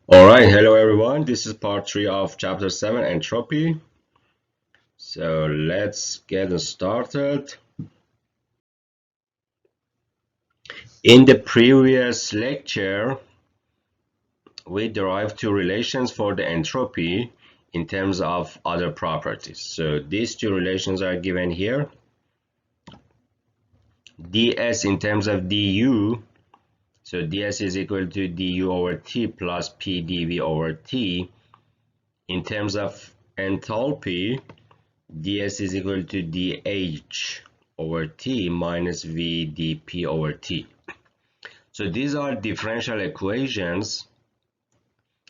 All right, hello everyone. This is part 3 of chapter 7, Entropy. So let's get started. In the previous lecture, we derived two relations for the entropy in terms of other properties. So these two relations are given here. ds in terms of du, so ds is equal to du over t plus p dv over t. In terms of enthalpy, ds is equal to dH over t minus v dp over t. So these are differential equations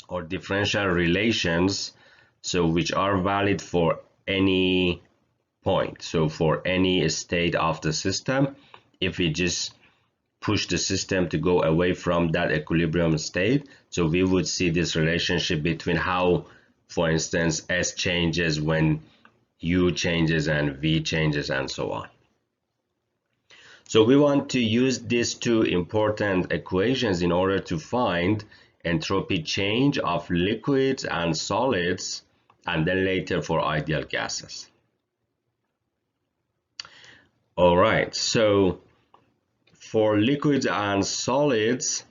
or differential relations, so which are valid for any point. So for any state of the system, if we just push the system to go away from that equilibrium state, so we would see this relationship between how, for instance, S changes when U changes and V changes and so on. So we want to use these two important equations in order to find entropy change of liquids and solids, and then later for ideal gases. All right, so for liquids and solids,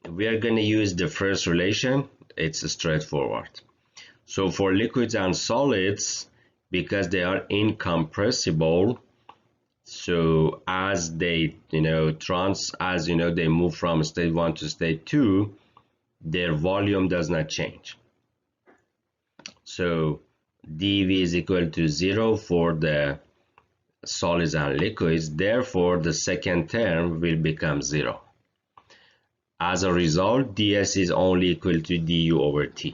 we are going to use the first relation. It's straightforward. So for liquids and solids, because they are incompressible, so as they they move from state 1 to state 2, their volume does not change. So dv is equal to 0 for the solids and liquids, therefore the second term will become 0. As a result, ds is only equal to du over t.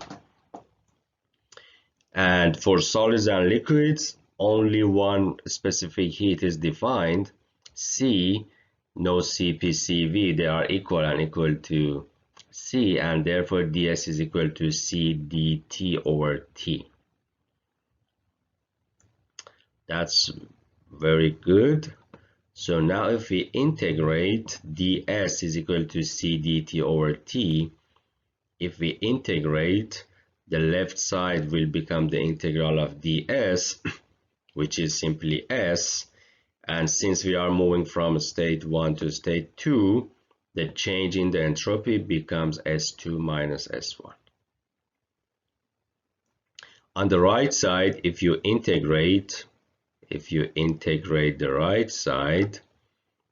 And for solids and liquids, only one specific heat is defined, C, no Cp, Cv, they are equal and equal to C, and therefore ds is equal to C dt over T. That's very good. So now if we integrate, ds is equal to C dt over T. If we integrate, the left side will become the integral of ds, which is simply S, and since we are moving from state 1 to state 2, the change in the entropy becomes S2 minus S1. On the right side, if you integrate the right side,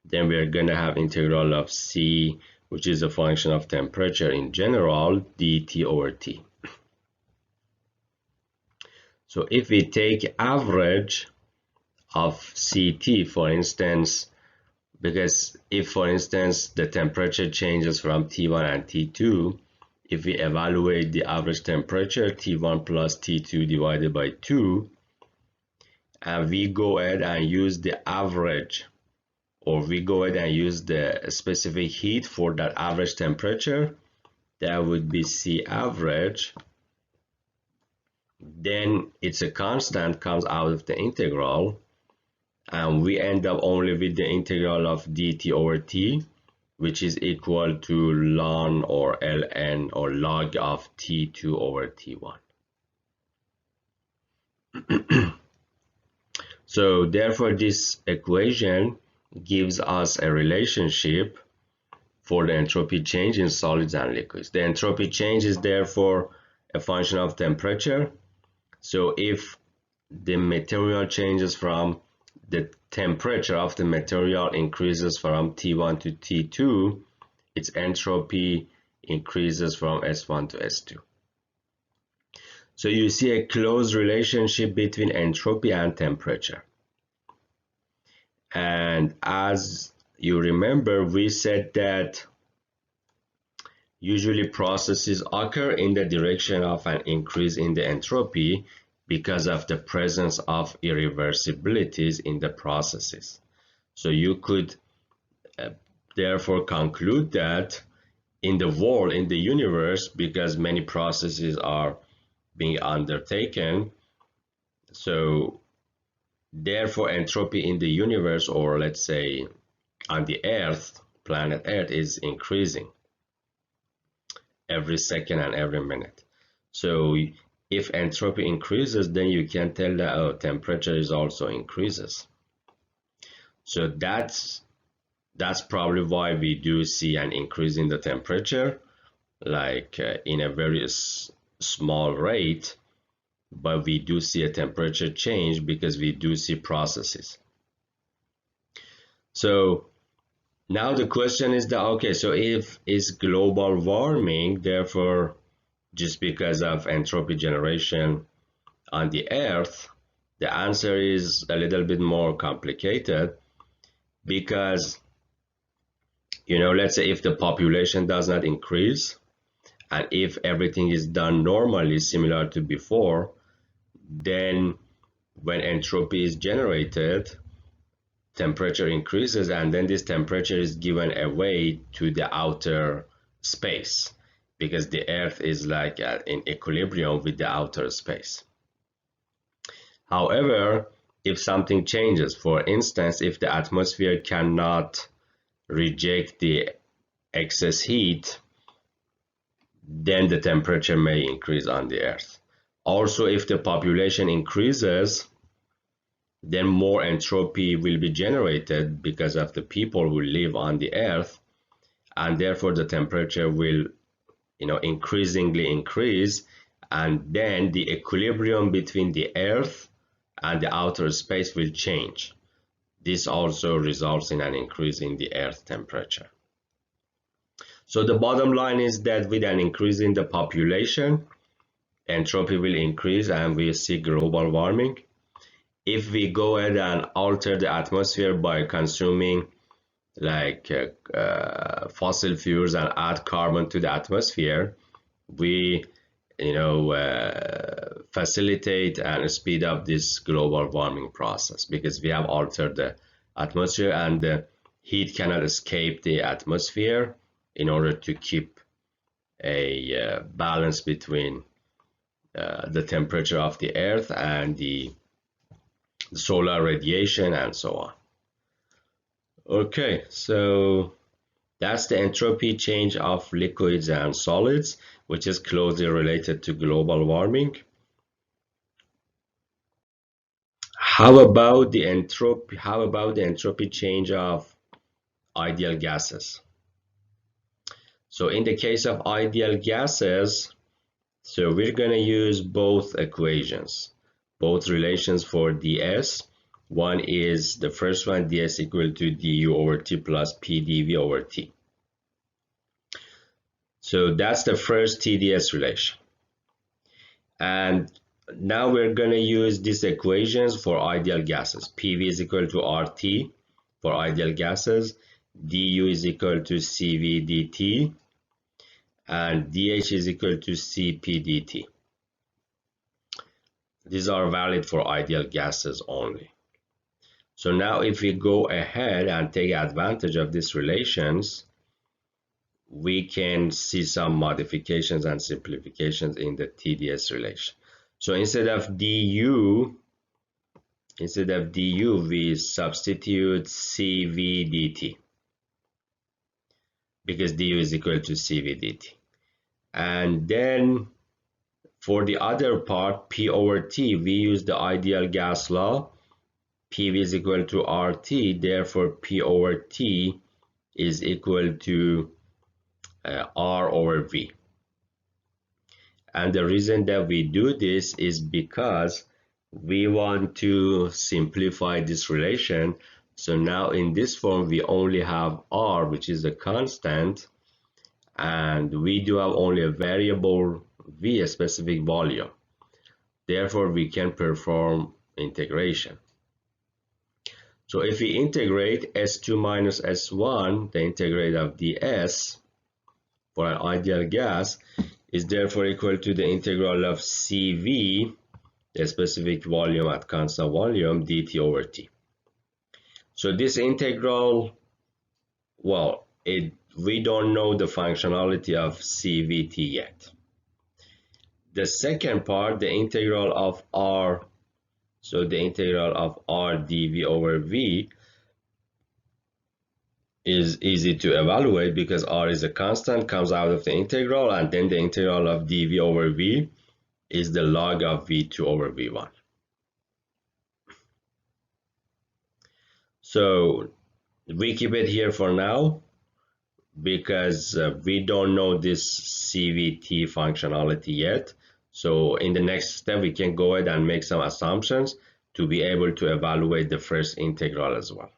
then we are going to have integral of C, which is a function of temperature in general, dt over T. So if we take average of Ct, for instance, because if, for instance, the temperature changes from T1 and T2, if we evaluate the average temperature, T1 plus T2 divided by 2, and we go ahead and use the average, or we go ahead and use the specific heat for that average temperature, that would be C average. Then it's a constant comes out of the integral, and we end up only with the integral of dt over t, which is equal to ln or ln or log of t2 over t1. So therefore this equation gives us a relationship for the entropy change in solids and liquids. The entropy change is therefore a function of temperature. So if the material changes from the temperature of the material increases from T1 to T2, its entropy increases from S1 to S2. So you see a close relationship between entropy and temperature. And as you remember, we said that usually processes occur in the direction of an increase in the entropy because of the presence of irreversibilities in the processes. So you could therefore conclude that in the world, in the universe, because many processes are being undertaken, so therefore entropy in the universe, or let's say on the Earth, planet Earth, is increasing. every second and every minute. So if entropy increases, then you can tell that, oh, temperature is also increases. So that's probably why we do see an increase in the temperature, like in a very small rate, but we do see a temperature change because we do see processes. So now the question is that, okay, so if is global warming, therefore just because of entropy generation on the earth, the answer is a little bit more complicated, because let's say if the population does not increase and if everything is done normally similar to before, then when entropy is generated, temperature increases, and then this temperature is given away to the outer space, because the earth is like in equilibrium with the outer space. However, if something changes, for instance, if the atmosphere cannot reject the excess heat, then the temperature may increase on the earth. Also, if the population increases, then more entropy will be generated because of the people who live on the earth, and therefore the temperature will increasingly increase, and then the equilibrium between the earth and the outer space will change. This also results in an increase in the earth temperature. So the bottom line is that with an increase in the population, entropy will increase and we see global warming. If we go ahead and alter the atmosphere by consuming like fossil fuels and add carbon to the atmosphere, we facilitate and speed up this global warming process, because we have altered the atmosphere and the heat cannot escape the atmosphere in order to keep a balance between the temperature of the earth and the solar radiation and so on. Okay, so that's the entropy change of liquids and solids, which is closely related to global warming. How about the entropy change of ideal gases? So in the case of ideal gases, so we're going to use both equations, both relations for ds. One is the first one, ds equal to du over t plus p dv over t. So that's the first TDS relation. And now we're going to use these equations for ideal gases. PV is equal to RT for ideal gases, du is equal to CV dt, and dH is equal to Cp dt. These are valid for ideal gases only. So now if we go ahead and take advantage of these relations, we can see some modifications and simplifications in the TDS relation. So instead of du, we substitute Cv dt, because du is equal to Cv dt. And then for the other part, P over T, we use the ideal gas law. PV is equal to RT, therefore P over T is equal to R over V. And the reason that we do this is because we want to simplify this relation. So now in this form, we only have R, which is a constant, and we do have only a variable V, a specific volume. Therefore, we can perform integration. So if we integrate S2 minus S1, the integrate of ds for an ideal gas is therefore equal to the integral of Cv, the specific volume at constant volume, dt over t. So this integral, well, we don't know the functionality of Cvt yet. The second part, the integral of R, so the integral of R dv over v, is easy to evaluate because r is a constant, comes out of the integral, and then the integral of dv over v is the log of v2 over v1. So we keep it here for now because we don't know this CVT functionality yet. So in the next step, we can go ahead and make some assumptions to be able to evaluate the first integral as well.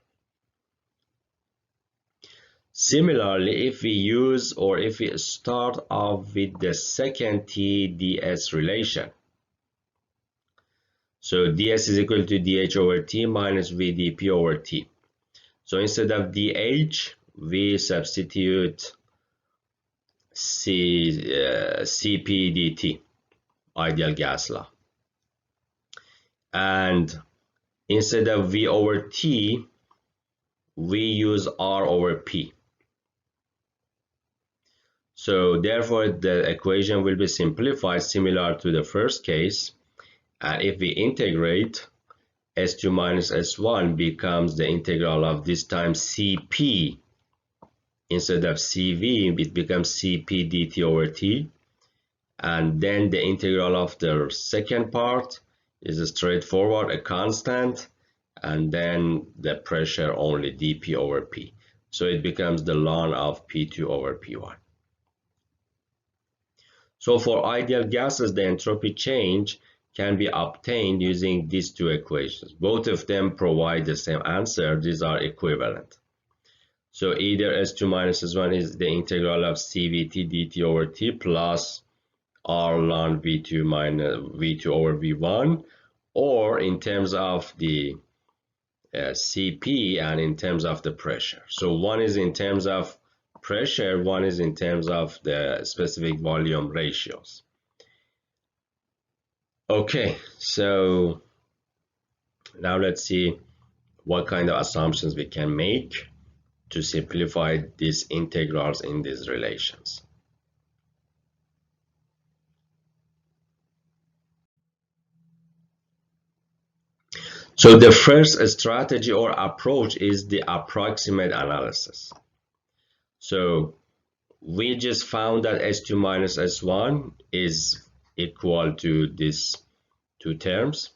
Similarly, if we use or if we start off with the second T ds relation, so ds is equal to dh over t minus vdp over t. So instead of dh, we substitute Cp dt, ideal gas law. And instead of v over t, we use r over p. So therefore, the equation will be simplified similar to the first case. And if we integrate, S2 minus S1 becomes the integral of this time Cp. Instead of Cv, it becomes Cp dt over t. And then the integral of the second part is straightforward, a constant, and then the pressure only dp over p. So it becomes the ln of p2 over p1. So for ideal gases, the entropy change can be obtained using these two equations. Both of them provide the same answer. These are equivalent. So either S2 minus S1 is the integral of CVT dt over t plus r ln V2 minus V2 over V1, or in terms of the Cp and in terms of the pressure. So one is in terms of pressure, one is in terms of the specific volume ratios. Okay, so now let's see what kind of assumptions we can make to simplify these integrals in these relations. So the first strategy or approach is the approximate analysis. So we just found that S2 minus S1 is equal to these two terms.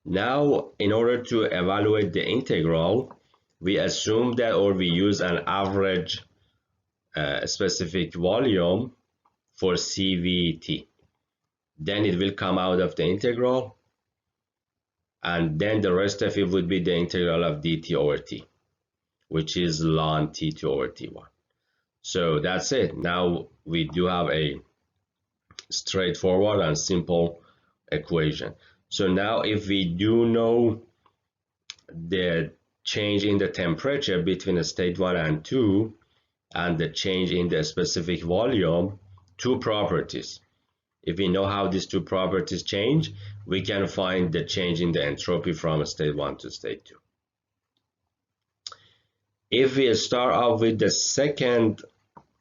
Now, in order to evaluate the integral, we assume that, or we use an average specific volume for CVT. Then it will come out of the integral, and then the rest of it would be the integral of dt over t, which is ln t2 over t1. So that's it. Now we do have a straightforward and simple equation. So now if we do know the change in the temperature between state 1 and 2 and the change in the specific volume, two properties. If we know how these two properties change, we can find the change in the entropy from state 1 to state 2. If we start off with the second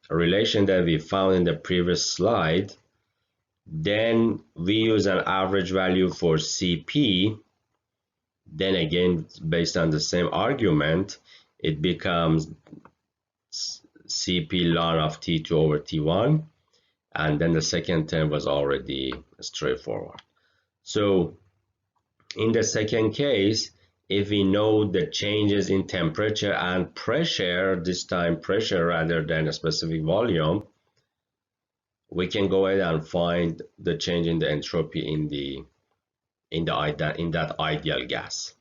relation that we found in the previous slide, then we use an average value for Cp. Then again, based on the same argument, it becomes Cp ln of T2 over T1. And then the second term was already straightforward. So in the second case, if we know the changes in temperature and pressure, this time pressure rather than a specific volume, we can go ahead and find the change in the entropy in that ideal gas.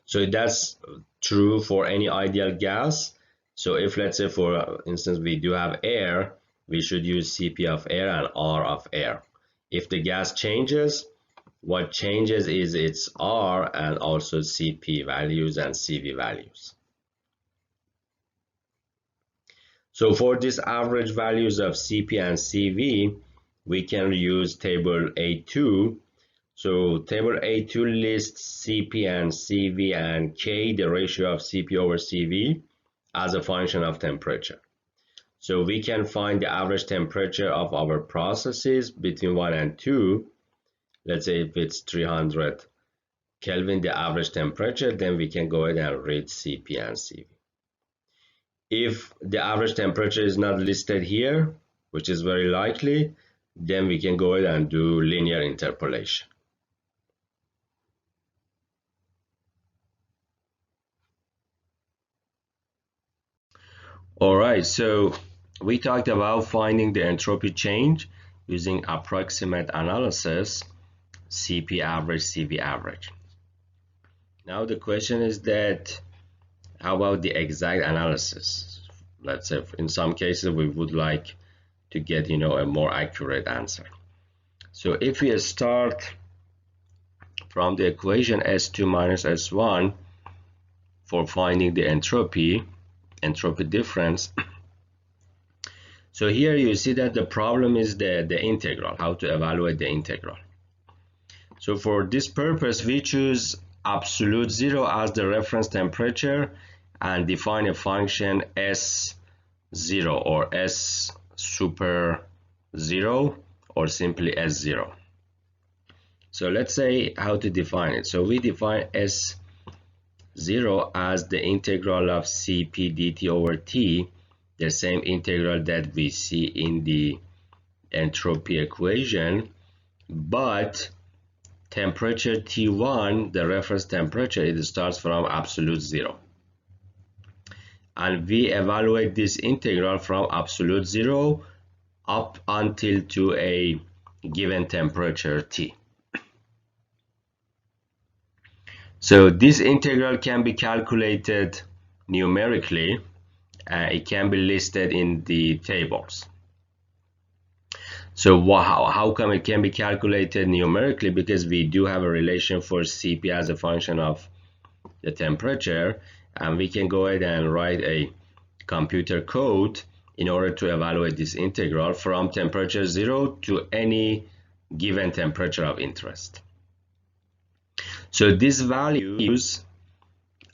So that's true for any ideal gas. So if, let's say, for instance, we do have air, we should use Cp of air and R of air. If the gas changes, what changes is its R and also Cp values and Cv values. So for these average values of Cp and Cv, we can use table A2. So table A2 lists Cp and Cv and K, the ratio of Cp over Cv, as a function of temperature. So we can find the average temperature of our processes between 1 and 2. Let's say if it's 300 Kelvin, the average temperature, then we can go ahead and read Cp and Cv. If the average temperature is not listed here, which is very likely, then we can go ahead and do linear interpolation. All right, so we talked about finding the entropy change using approximate analysis, CP average, CV average. Now the question is that how about the exact analysis? Let's say in some cases we would like to get a more accurate answer. So if we start from the equation S2 minus S1 for finding the entropy difference. So here you see that the problem is the integral, how to evaluate the integral. So for this purpose, we choose absolute zero as the reference temperature and define a function S0 or S super zero or simply S0. So let's say how to define it. So we define S0 as the integral of Cp dt over T, the same integral that we see in the entropy equation, but temperature T1, the reference temperature, it starts from absolute zero. And we evaluate this integral from absolute zero up until to a given temperature T. So this integral can be calculated numerically. It can be listed in the tables. So how come it can be calculated numerically? Because we do have a relation for Cp as a function of the temperature, and we can go ahead and write a computer code in order to evaluate this integral from temperature 0 to any given temperature of interest. So these values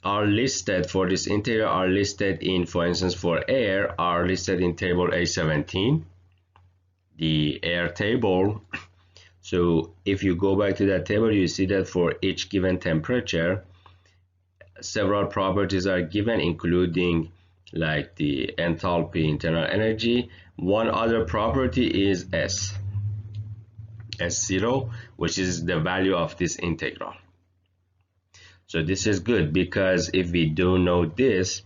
are listed for this integral are listed in, for instance, for air, are listed in table A17, the air table. So if you go back to that table, you see that for each given temperature, several properties are given, including like the enthalpy, internal energy. One other property is S0, which is the value of this integral. So this is good, because if we don't know this,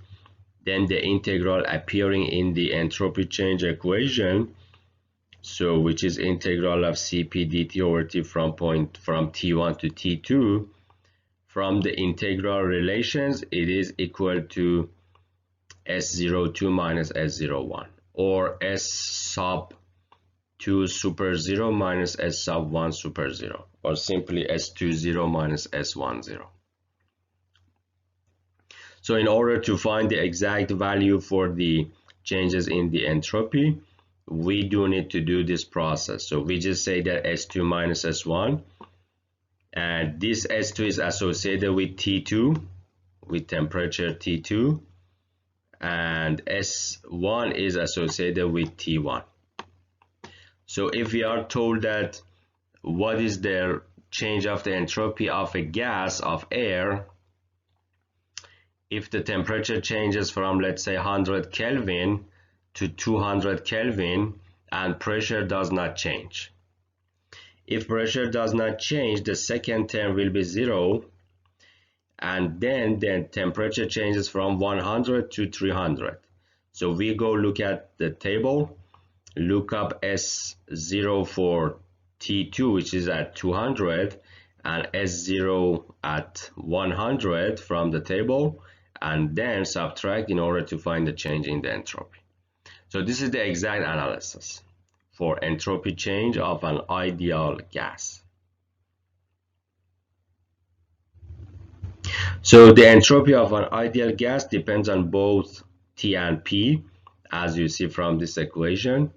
then the integral appearing in the entropy change equation, so which is integral of Cp dt over T from T1 to T2, from the integral relations, it is equal to S02 minus S01, or S sub 2 super 0 minus S sub 1 super 0, or simply S20 minus S10. So in order to find the exact value for the changes in the entropy, we do need to do this process. So we just say that S2 minus S1, and this S2 is associated with T2, with temperature T2, and S1 is associated with T1. So if we are told that what is the change of the entropy of a gas, of air, if the temperature changes from, let's say, 100 Kelvin to 200 Kelvin and pressure does not change. If pressure does not change, the second term will be 0, and then the temperature changes from 100 to 300. So we go look at the table, look up S0 for T2, which is at 200, and S0 at 100 from the table, and then subtract in order to find the change in the entropy. So this is the exact analysis for entropy change of an ideal gas. So the entropy of an ideal gas depends on both T and P, as you see from this equation.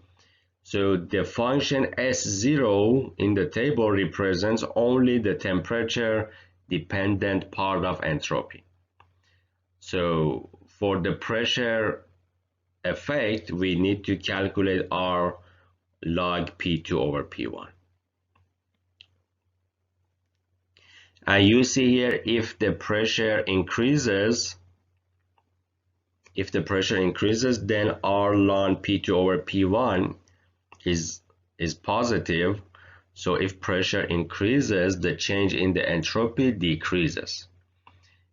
So the function S0 in the table represents only the temperature dependent part of entropy. So for the pressure effect, we need to calculate R log P2 over P1. And you see here, if the pressure increases, if the pressure increases, then R ln P2 over P1 is positive. So if pressure increases, the change in the entropy decreases.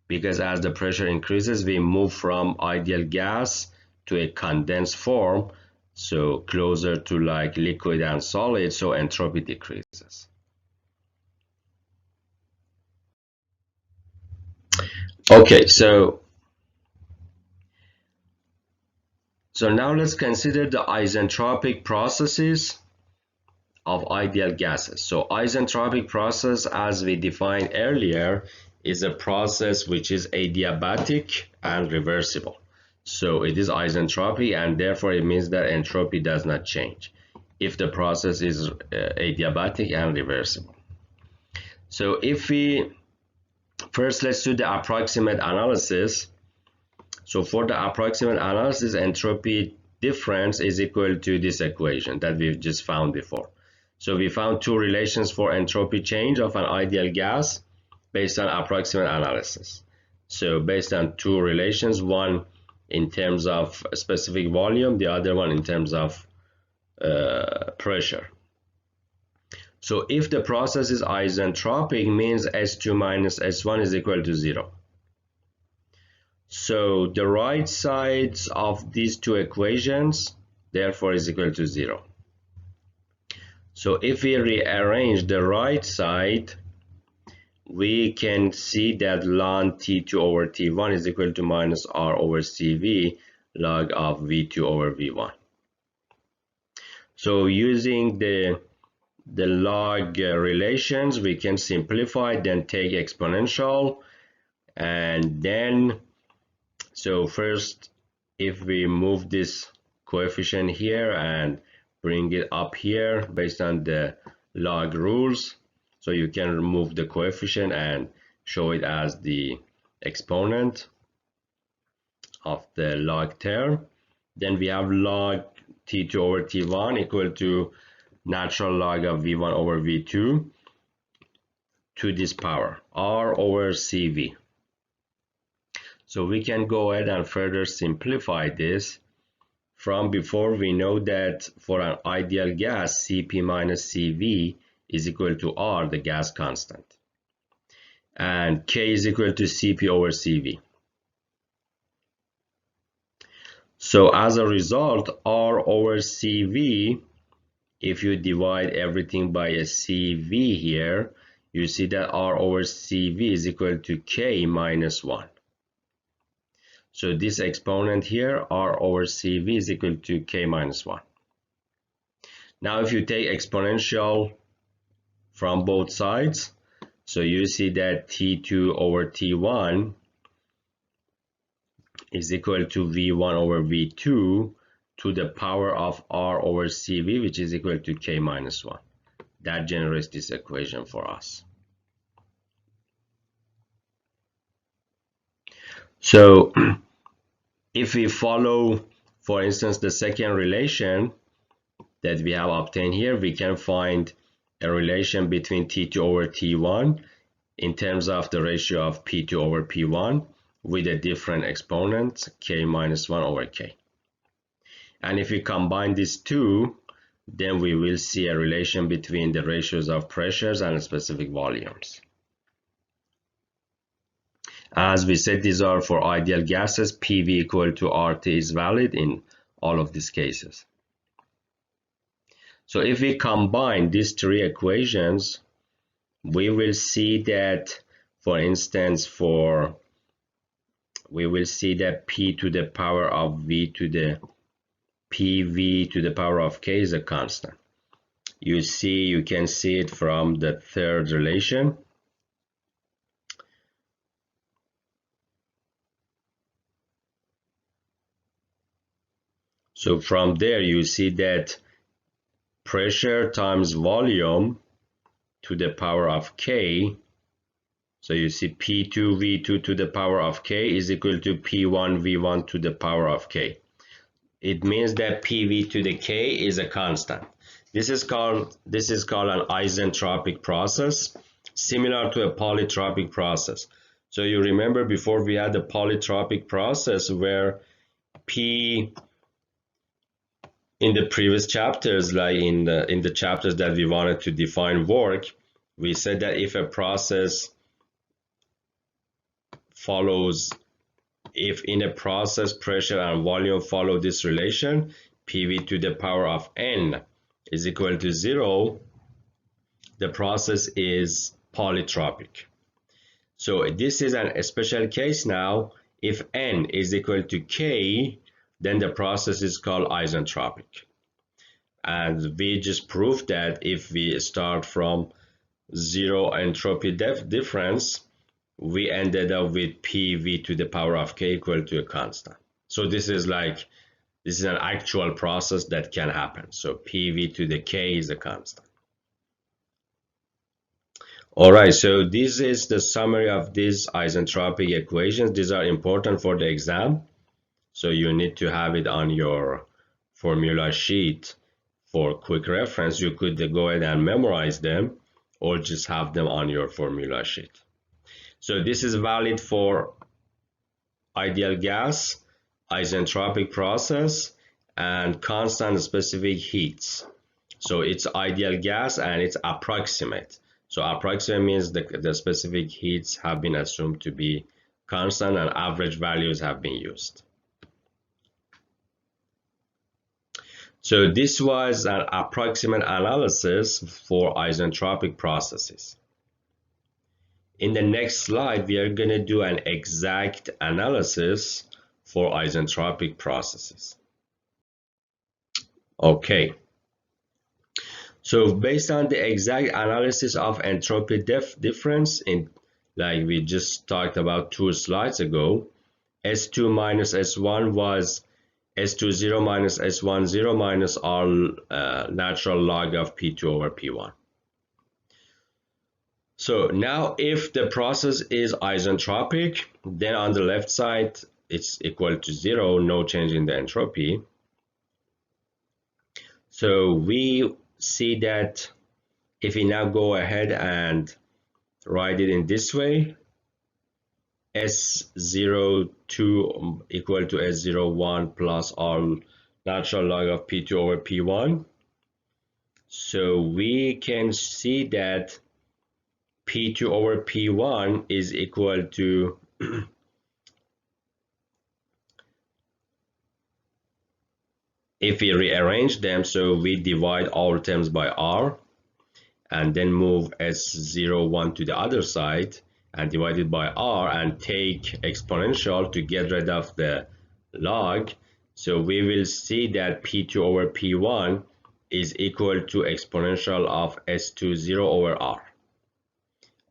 Because as the pressure increases, we move from ideal gas to a condensed form, so closer to like liquid and solid, so entropy decreases. Okay, so now let's consider the isentropic processes of ideal gases. So isentropic process, as we defined earlier, is a process which is adiabatic and reversible. So it is isentropic, and therefore it means that entropy does not change if the process is adiabatic and reversible. So if we first, let's do the approximate analysis. So for the approximate analysis, entropy difference is equal to this equation that we've just found before. So we found two relations for entropy change of an ideal gas based on approximate analysis. So based on two relations, one in terms of specific volume, the other one in terms of pressure. So if the process is isentropic, means S2 minus S1 is equal to 0. So the right sides of these two equations therefore is equal to 0. So if we rearrange the right side, we can see that ln T2 over T1 is equal to minus R over CV log of V2 over V1. So using the log relations, we can simplify, then take exponential, and then, so first, if we move this coefficient here and bring it up here based on the log rules, so you can remove the coefficient and show it as the exponent of the log term. Then we have log T2 over T1 equal to natural log of V1 over V2 to this power, R over CV. So we can go ahead and further simplify this. From before, we know that for an ideal gas, Cp minus Cv is equal to R, the gas constant, and K is equal to Cp over Cv. So as a result, R over Cv, if you divide everything by a Cv here, you see that R over Cv is equal to K minus 1. So this exponent here, R over Cv, is equal to K minus 1. Now if you take exponential from both sides, so you see that T2 over T1 is equal to V1 over V2 to the power of R over Cv, which is equal to K minus 1. That generates this equation for us. So if we follow, for instance, the second relation that we have obtained here, we can find a relation between T2 over T1 in terms of the ratio of P2 over P1 with a different exponent, K minus 1 over K. And if we combine these two, then we will see a relation between the ratios of pressures and specific volumes. As we said, these are for ideal gases. PV equal to RT is valid in all of these cases. So if we combine these three equations, we will see that, for instance, we will see that P to the power of V to the PV to the power of K is a constant. You can see it from the third relation. So from there, you see that pressure times volume to the power of K. So you see P2 V2 to the power of K is equal to P1 V1 to the power of K. It means that PV to the K is a constant. This is called an isentropic process, similar to a polytropic process. So you remember before we had the polytropic process where P in the previous chapters, like in the chapters that we wanted to define work, we said that if a process follows, if in a process pressure and volume follow this relation, PV to the power of N is equal to 0, the process is polytropic. So this is a special case now. If N is equal to K, then the process is called isentropic. And we just proved that if we start from zero entropy difference, we ended up with PV to the power of K equal to a constant. So this is an actual process that can happen. So PV to the K is a constant. All right, so this is the summary of these isentropic equations. These are important for the exam. So you need to have it on your formula sheet for quick reference. You could go ahead and memorize them or just have them on your formula sheet. So this is valid for ideal gas, isentropic process, and constant specific heats. So it's ideal gas and it's approximate. So approximate means the specific heats have been assumed to be constant and average values have been used. So this was an approximate analysis for isentropic processes. In the next slide, we are going to do an exact analysis for isentropic processes. Okay. So based on the exact analysis of entropy difference, like we just talked about 2 slides ago, S2 minus S1 was S2 0 minus S1 0 minus R natural log of P2 over P1. So now if the process is isentropic, then on the left side it's equal to 0, no change in the entropy. So we see that if we now go ahead and write it in this way, S02 equal to S01 plus R natural log of P2 over P1. So we can see that P2 over P1 is equal to if we rearrange them, so we divide all terms by R and then move S01 to the other side and divide it by R and take exponential to get rid of the log. So we will see that P2 over P1 is equal to exponential of S20 over R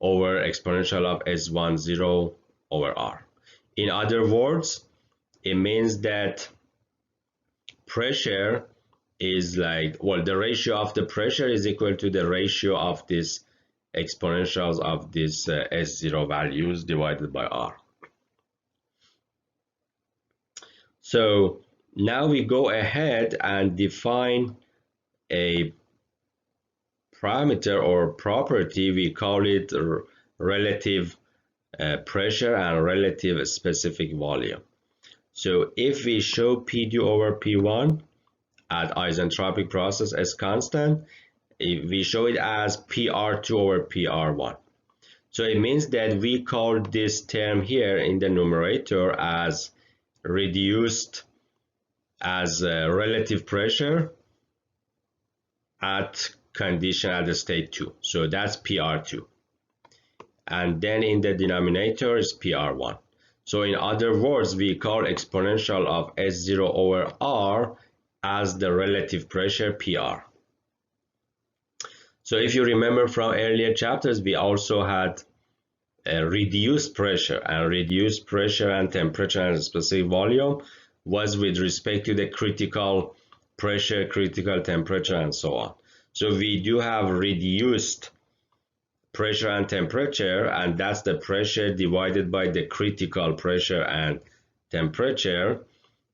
over exponential of S10 over R. In other words, it means that pressure is like, well, the ratio of the pressure is equal to the ratio of this exponentials of this S0 values divided by R. So now we go ahead and define a parameter or property. We call it relative pressure and relative specific volume. So if we show P2 over P1 at isentropic process as constant, we show it as PR2 over PR1. So it means that we call this term here in the numerator as reduced as relative pressure at condition at the state 2. So that's PR2. And then in the denominator is PR1. So in other words, we call exponential of S0 over R as the relative pressure PR. So if you remember from earlier chapters, we also had a reduced pressure and temperature and specific volume was with respect to the critical pressure, critical temperature, and so on. So we do have reduced pressure and temperature, and that's the pressure divided by the critical pressure and temperature.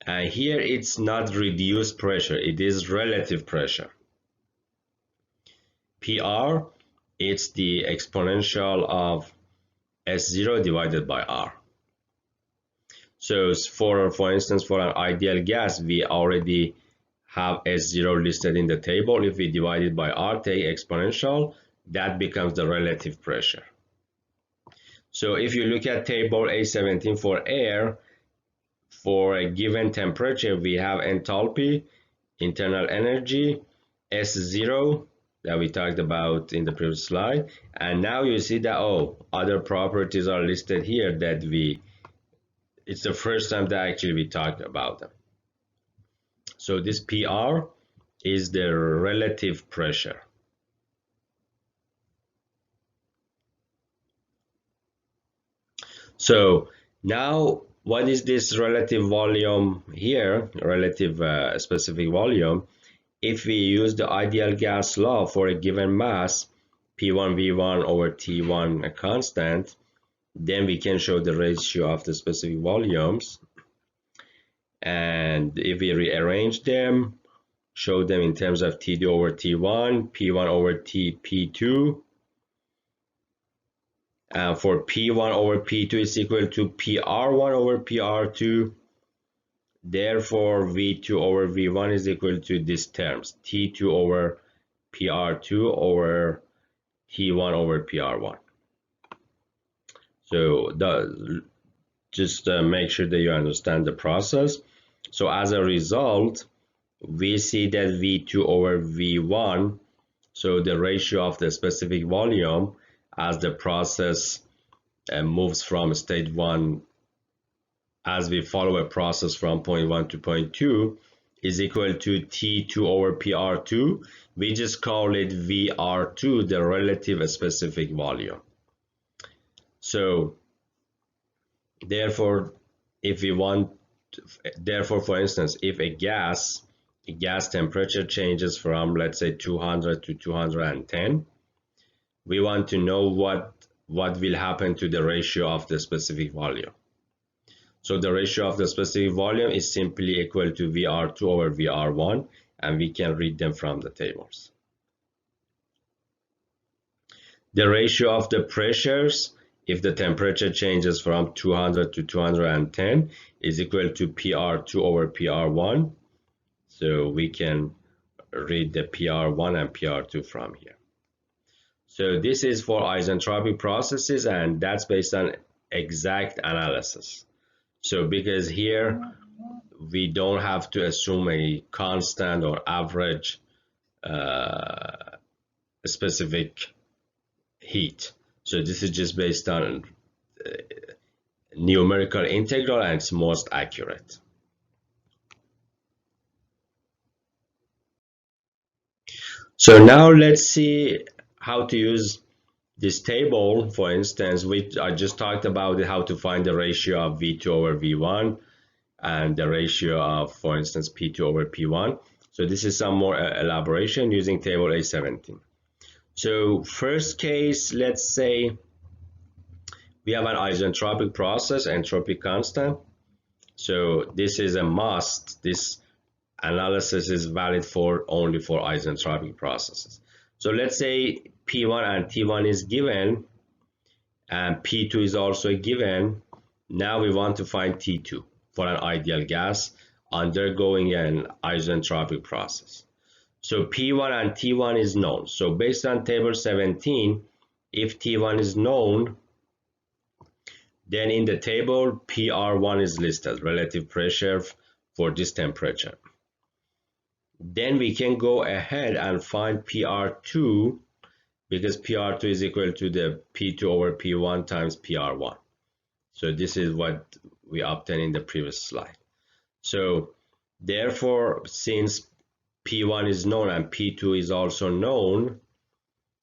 And here it's not reduced pressure, it is relative pressure. PR, it's the exponential of S0 divided by R. So for instance, for an ideal gas, we already have S0 listed in the table. If we divide it by R, take exponential, that becomes the relative pressure. So if you look at table A17 for air, for a given temperature, we have enthalpy, internal energy, S0 that we talked about in the previous slide. And now you see that, oh, other properties are listed here that it's the first time that actually we talked about them. So this PR is the relative pressure. So now what is this relative volume here, relative specific volume? If we use the ideal gas law for a given mass, P1 V1 over T1 a constant, then we can show the ratio of the specific volumes. And if we rearrange them, show them in terms of T2 over T1, P1 over P2. For P1 over P2 is equal to PR1 over PR2. Therefore, V2 over V1 is equal to these terms, T2 over PR2 over T1 over PR1. So just make sure that you understand the process. So as a result, we see that V2 over V1, so the ratio of the specific volume as the process moves from state 1, as we follow a process from point 1 to point 2, is equal to T2 over PR2. We just call it VR2, the relative specific volume. So therefore, for instance, if a gas temperature changes from, let's say, 200 to 210, we want to know what will happen to the ratio of the specific volume. So the ratio of the specific volume is simply equal to VR2 over VR1, and we can read them from the tables. The ratio of the pressures, if the temperature changes from 200 to 210, is equal to PR2 over PR1. So we can read the PR1 and PR2 from here. So this is for isentropic processes, and that's based on exact analysis. So because here we don't have to assume a constant or average specific heat. So this is just based on numerical integral, and it's most accurate. So now let's see how to use this table. For instance, I just talked about how to find the ratio of V2 over V1 and the ratio of, for instance, P2 over P1. So this is some more elaboration using table A17. So first case, let's say we have an isentropic process, entropy constant. So this is a must. This analysis is valid only for isentropic processes. So let's say P1 and T1 is given, and P2 is also given. Now we want to find T2 for an ideal gas undergoing an isentropic process. So P1 and T1 is known. So based on table 17, if T1 is known, then in the table PR1 is listed, relative pressure for this temperature. Then we can go ahead and find PR2, because PR2 is equal to the P2 over P1 times PR1. So this is what we obtained in the previous slide. So therefore, since P1 is known and P2 is also known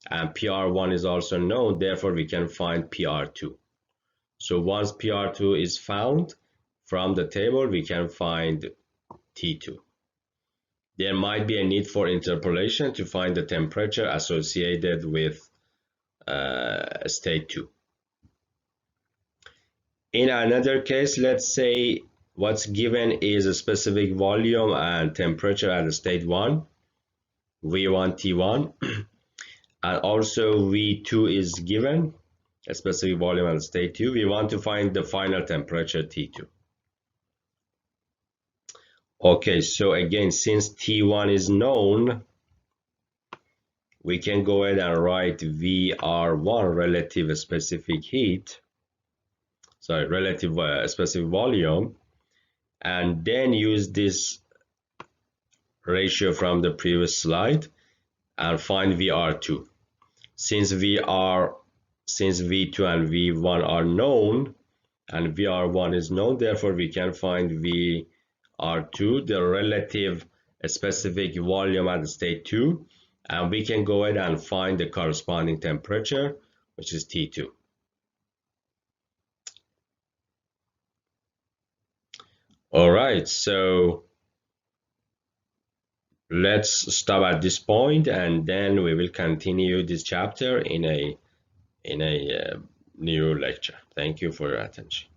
and PR1 is also known, therefore we can find PR2. So once PR2 is found from the table, we can find T2. There might be a need for interpolation to find the temperature associated with state 2. In another case, let's say what's given is a specific volume and temperature at state 1, V1, T1, and also V2 is given, a specific volume at state 2. We want to find the final temperature, T2. Okay, so again, since T1 is known, we can go ahead and write VR1 relative specific heat, sorry, relative specific volume, and then use this ratio from the previous slide and find VR2. Since V2 and V1 are known and VR1 is known, therefore we can find VR2, the relative specific volume at state 2, and we can go ahead and find the corresponding temperature, which is T2. All right, so let's stop at this point, and then we will continue this chapter in a new lecture. Thank you for your attention.